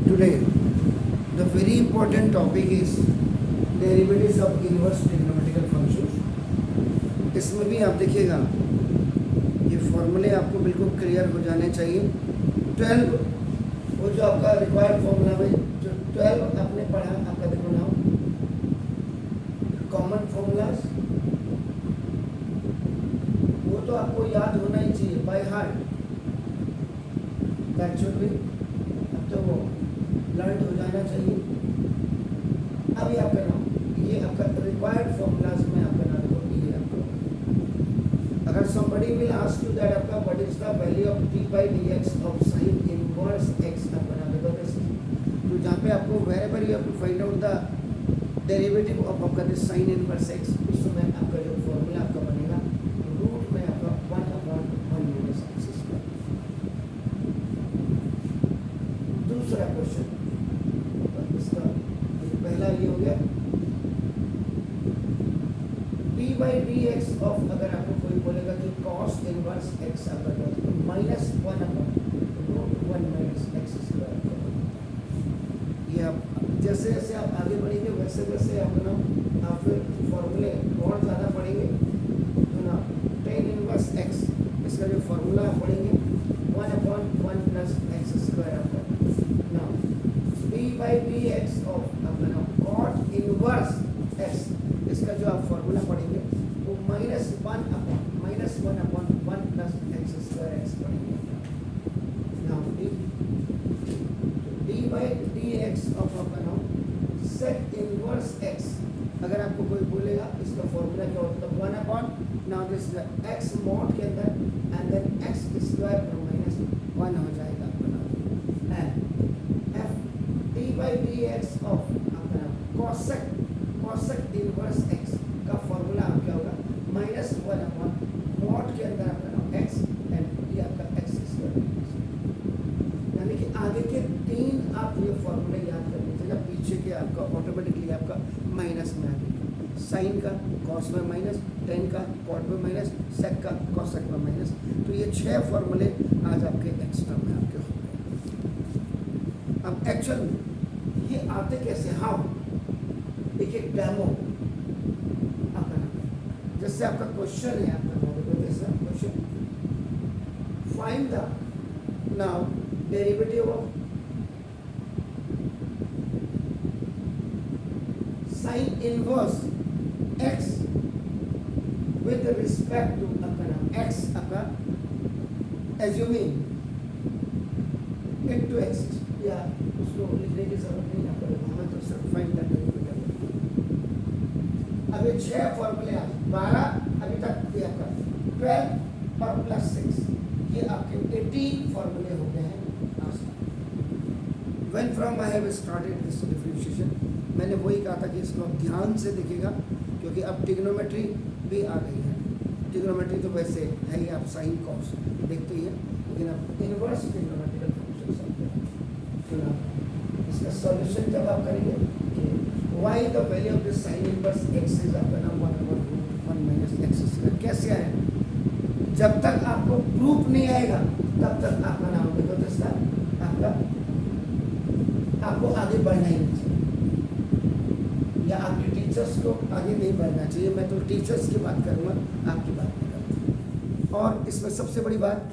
Today, the very important topic is derivatives of inverse trigonometrical functions. इसमें भी आप देखिएगा ये फॉर्मूले आपको बिल्कुल क्लियर हो जाने चाहिए। 12 वो जो आपका रिक्वायर्ड फॉर्मूला में जो 12 आपने पढ़ा, आपका देखो नाउ कॉमन फॉर्मूलाज, वो तो आपको याद होना ही चाहिए by heart. That should be, अब तो वो लर्न हो जाना चाहिए। अभी आपका नाम ये आपका रिक्वायर्ड फॉर्मूलाज में आपका नाम देखो, ये आपको अगर somebody will ask you that आपका what is the value of d by dx of sin inverse x, आपका नाम देखो this, तो जहाँ पे आपको wherever you have to find out the derivative of आपका this sin inverse x, उस समय आपका जो फॉर्मूला आपका बनेगा रूट में आपका 1/1 minus x स्क्वायर। दूसरा क्वेश्चन इसका पहला ये हो गया d by dx of, अगर आपको कोई बोलेगा कि cos इनवर्स x आपका जो -1/√1 minus x स्क्वायर, ये आप जैसे जैसे आप आगे बढ़ेंगे वैसे वैसे आप ना आप फिर फॉर्मूले और ज़्यादा पढ़ेंगे तो ना tan इनवर्स x इसका जो फॉर्मूला आप पढ़ेंगे 1/1 plus x स्क्वायर आपका ना d by dx of आपका ना cot इनवर्स x, इसका जो आप फॉर्मूला पढ़ेंगे वो -1/1 plus x स्क्वायर x पढ़ेंगे। Now d by dx of आपका नाउ sec इनवर्स x, अगर आपको कोई बोलेगा इसका फॉर्मूला क्या होता है 1/, नाउ दिस x मॉड के अंदर एंड देन x स्क्वायर पर -1 हो जाएगा आपका now, and f d by dx of आपका cosec इनवर्स x का फॉर्मूला आप क्या होगा -1/, मॉड के अंदर आपका नाम x एंड ये आपका x स्क्वायर। यानी कि आगे के 3 आप ये फॉर्मूले याद कर लीजिएगा, पीछे के आपका ऑटोमेटिकली आपका माइनस में आ जाएगा। साइन का कॉस में माइनस, टेन का कॉट में माइनस, सेक का कॉसेक में माइनस, तो ये 6 फॉर्मूले आज आपके एक्स्ट्रा में आपके हो गए। अब एक्चुअल ये आते कैसे, हाँ एक डेमो आपका नाम, जैसे आपका क्वेश्चन है आपका जैसा question, find the now derivative of sine inverse x with respect to आपका नाम x आपका एज्यूमिंग इट टू एक्सिस्ट, या उसको लिखने की जरूरत नहीं आपको, हमें तो सिर्फ फाइंड द डेरिवेटिव। अब ये 6 फॉर्मूले आप 12 अभी तक ये आपका 12 और +6 ये आपके 18 फॉर्मूले हो गए हैं आज तक। When from I have started this differentiation, मैंने वही कहा था कि इसको आप ध्यान से देखिएगा क्योंकि अब ट्रिग्नोमेट्री भी आ गई है। ट्रिग्नोमेट्री तो वैसे है ही, आप साइन कॉस देखते ही हैं, लेकिन अब इनवर्स ट्रिग्नोमेट्रिकल फंक्शंस आते हैं। तो इसका सॉल्यूशन जब आप करेंगे कि why the value of the sign inverse x is आपका नाम 1/1 minus x स्क्वायर, कैसे आए, जब तक आपको प्रूफ नहीं आएगा तब तक आपका नाम देखो दोस्तों आपका आपको आगे बढ़ना ही नहीं चाहिए, या आपके टीचर्स को आगे नहीं बढ़ना चाहिए। मैं तो टीचर्स की बात करूँगा, आपकी बात नहीं करूँगा। और इसमें सबसे बड़ी बात,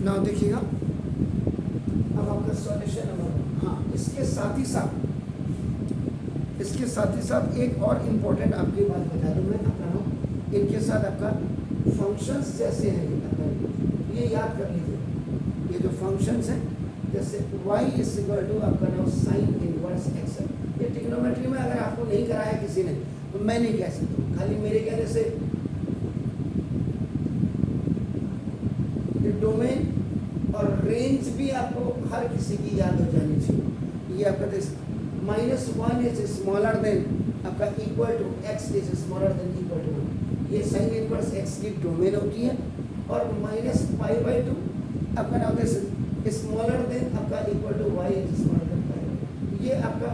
ना देखिएगा अब आपका सॉल्यूशन नंबर, हाँ इसके साथ ही साथ एक और इम्पोर्टेंट आपकी बात बता दूँ मैं आपका नाम, इनके साथ आपका फंक्शंस जैसे हैं ये याद कर लीजिए। ये जो फंक्शंस हैं जैसे y = आपका नाम साइन इनवर्स x है, ये ट्रिग्नोमेट्री में अगर आपको नहीं कराया किसी ने तो मैं नहीं कह सकता, खाली मेरे कहने से डोमेन और रेंज भी आपको हर किसी की याद हो जानी चाहिए। ये आपका -1 इज स्मॉलर देन आपका equal to x is smaller than equal to 1, ये साइन इनवर्स x की डोमेन होती है, और -π/2 आपका नाम स्मॉलर देन आपका equal to y is smaller than π/2, ये आपका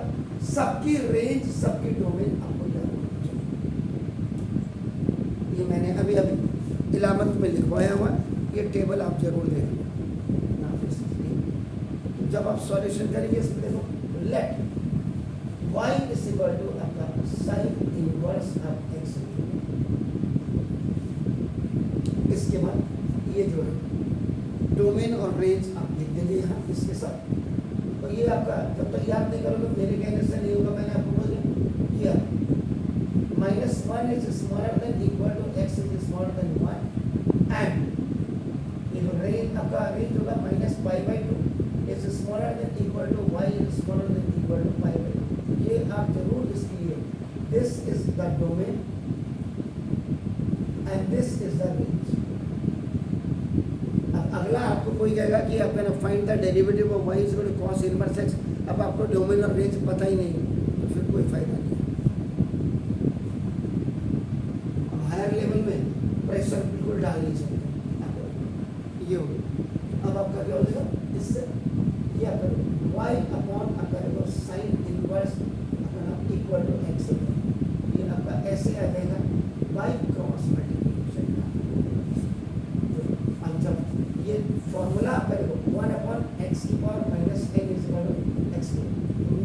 सबकी रेंज सबकी डोमेन आपको याद होनी चाहिए। ये मैंने अभी नीलामत में लिखवाया हुआ, ये टेबल आप जरूर देख लें। जब आप सॉल्यूशन करेंगे इसमें देखो, let y is equal to आपका साइन इनवर्स ऑफ x। इसके बाद ये जो है डोमेन और रेंज आप लिख देंगे यहाँ इसके साथ। तो ये आपका जब तक याद नहीं करोगे मेरे कहने से नहीं होगा, मैंने आपको बोल दिया -1 is smaller than equal to x is smaller than 1 and ये जो रेंज आपका रेंज होगा -π/2 is smaller than equal to y is smaller than equal to π/2। ये आप जरूर इसके लिए this is the domain and this is the range. अब अगला आपको कोई कहेगा कि आप can find the derivative of y is equal to cos inverse x। अब आपको डोमेन और रेंज पता ही नहीं तो फिर कोई फायदा नहीं। अब हायर लेवल में प्रेशर बिल्कुल डाल नहीं सकते। ये हो गया। अब आपका क्या हो जाएगा, इससे क्या करो y अपॉन आपका देखो साइन इनवर्स अपना इक्वल टू x। ये आपका ऐसे आ जाएगा y क्रॉस मल्टीप्लिकेशन। अब जब ये फॉर्मूला आपका देखो 1 अपॉन x की power -n is equal to x।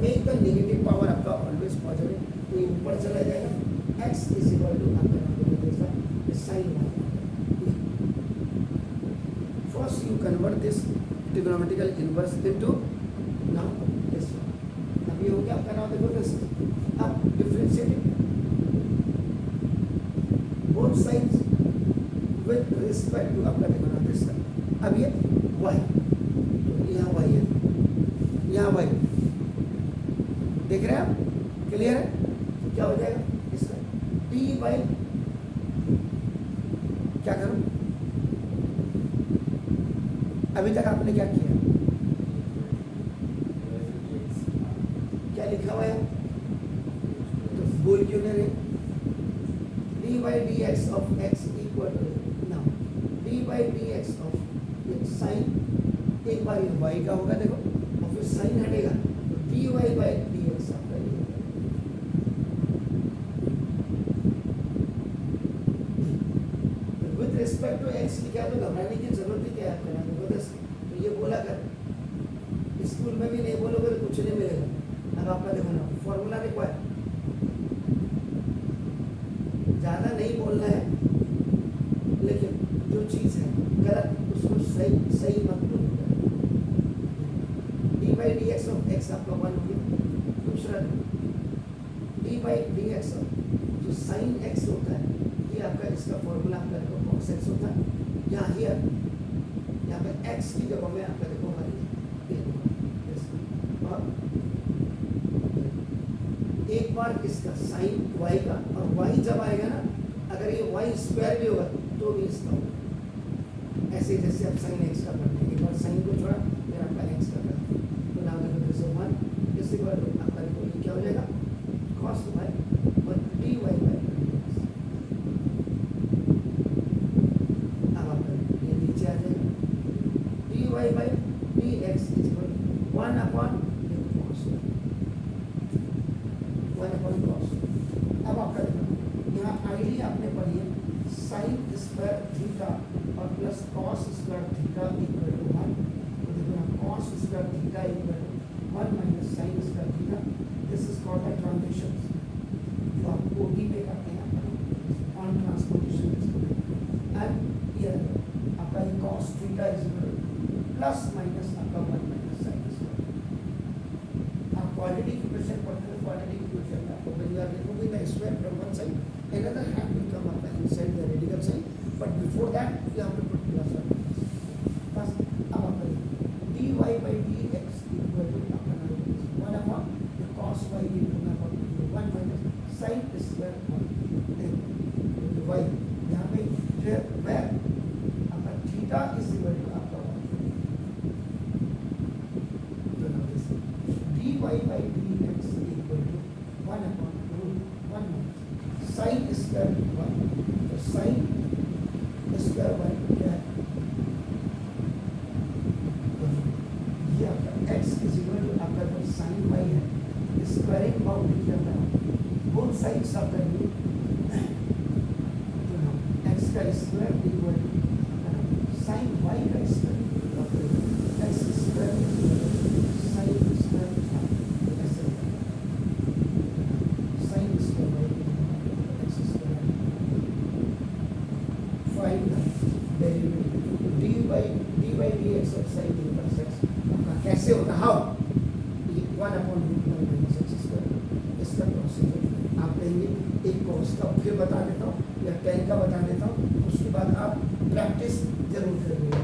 Make the negative power आपका ऑलवेज पॉजिटिव, तो ये ऊपर चला जाएगा x इज इक्वल टू आपका sine y। First you convert this trigonometrical inverse into now this one। अब ये हो गया आपका, नाम देखो this। अब differentiating both sides with respect to आपका देखो ना this side। अब ये y, तो यहाँ y है, यहाँ y देख रहे हैं आप, क्लियर है? तो क्या हो जाएगा इसका t बाई, क्या करूँ अभी तक आपने क्या किया, क्या लिखा हुआ है, तो बोल क्यों नहीं रहे? d/dx of x equal to now d/dx of sine, एक बार ये y का होगा देखो और फिर साइन हटेगा तो dy/dx आपका ये होगा। विद रिस्पेक्ट टू x लिखा है तो घबराने की जरूरत ही क्या है आपका, तो ये बोला कर, स्कूल में भी नहीं बोलोगे तो कुछ नहीं मिलेगा। अब आपका देखो ना फॉर्मूला रिक्वायर, ज़्यादा नहीं बोलना है लेकिन जो चीज़ है गलत उसको सही मत बोलो। d/dx ऑफ x आपका 1 हो गया। दूसरा d/dx ऑफ जो साइन x होता है, ये आपका इसका फॉर्मूला आपका देखो cos x होता है। यहाँ हियर यहाँ पे x की जगह में आपका देखो और एक बार इसका साइन y का, और y जब आएगा ना, अगर ये y स्क्वायर भी होगा तो भी इसका होगा। ऐसे जैसे आप साइन x का करते हैं, एक बार साइन को छोड़ा फिर आपका x का करते हैं, तो नाम देखो जैसे 1 इस इक्वल टू आपका देखो ये क्या हो जाएगा cos y और dy/dx। अब आपका ये नीचे आ जाएगा dy/dx is equal 1 upon cos 1 upon cos। अब आपका देखो यहाँ आईडी आपने पढ़ी है साइन स्क्वायर थीटा और plus cos square theta equal to 1। तो देखो यहाँ cos square theta equal to 1 minus sine square theta. This is called the transition, जो आप ओडी पे करते हैं ऑन ट्रांसपोर्टेशन। एंड ये आपका ये cos theta is equal plus minus आपका 1 माइनस साइन स्क्वायर। आप क्वाड्रेटिक इक्वेशन पढ़ते हैं, क्वाड्रेटिक इक्वेशन में आपको when you are removing the square from one side, another hand will come up inside the radical sign, but before that you have to put plus or minus. बस अब आप dy/dx equal to अपना 1 upon cos y into 1 minus sin square 1 y। यहाँ पे जो है वह आपका थीटा इज इक्वल टू आपका dy/dx equal to 1 upon root 1 minus sin square 1। तो sin स्क्वायर 1 क्या है, ये आपका x इज इक्वल टू आपका जो sin y है स्क्वायरिंग बाउंड्री क्या है both sides of the root, तो x का स्क्वायर साइन वाई का square x square sine square ऐसे sine square y x square find the derivative d by d x of sine inverse x आपका कैसे होगा how 1/√1 - x square इसका procedure आप कहेंगे एक कोर्स का फिर बता देता हूँ या 10 का बता देता हूँ, उसके बाद आप प्रैक्टिस जरूर करेंगे।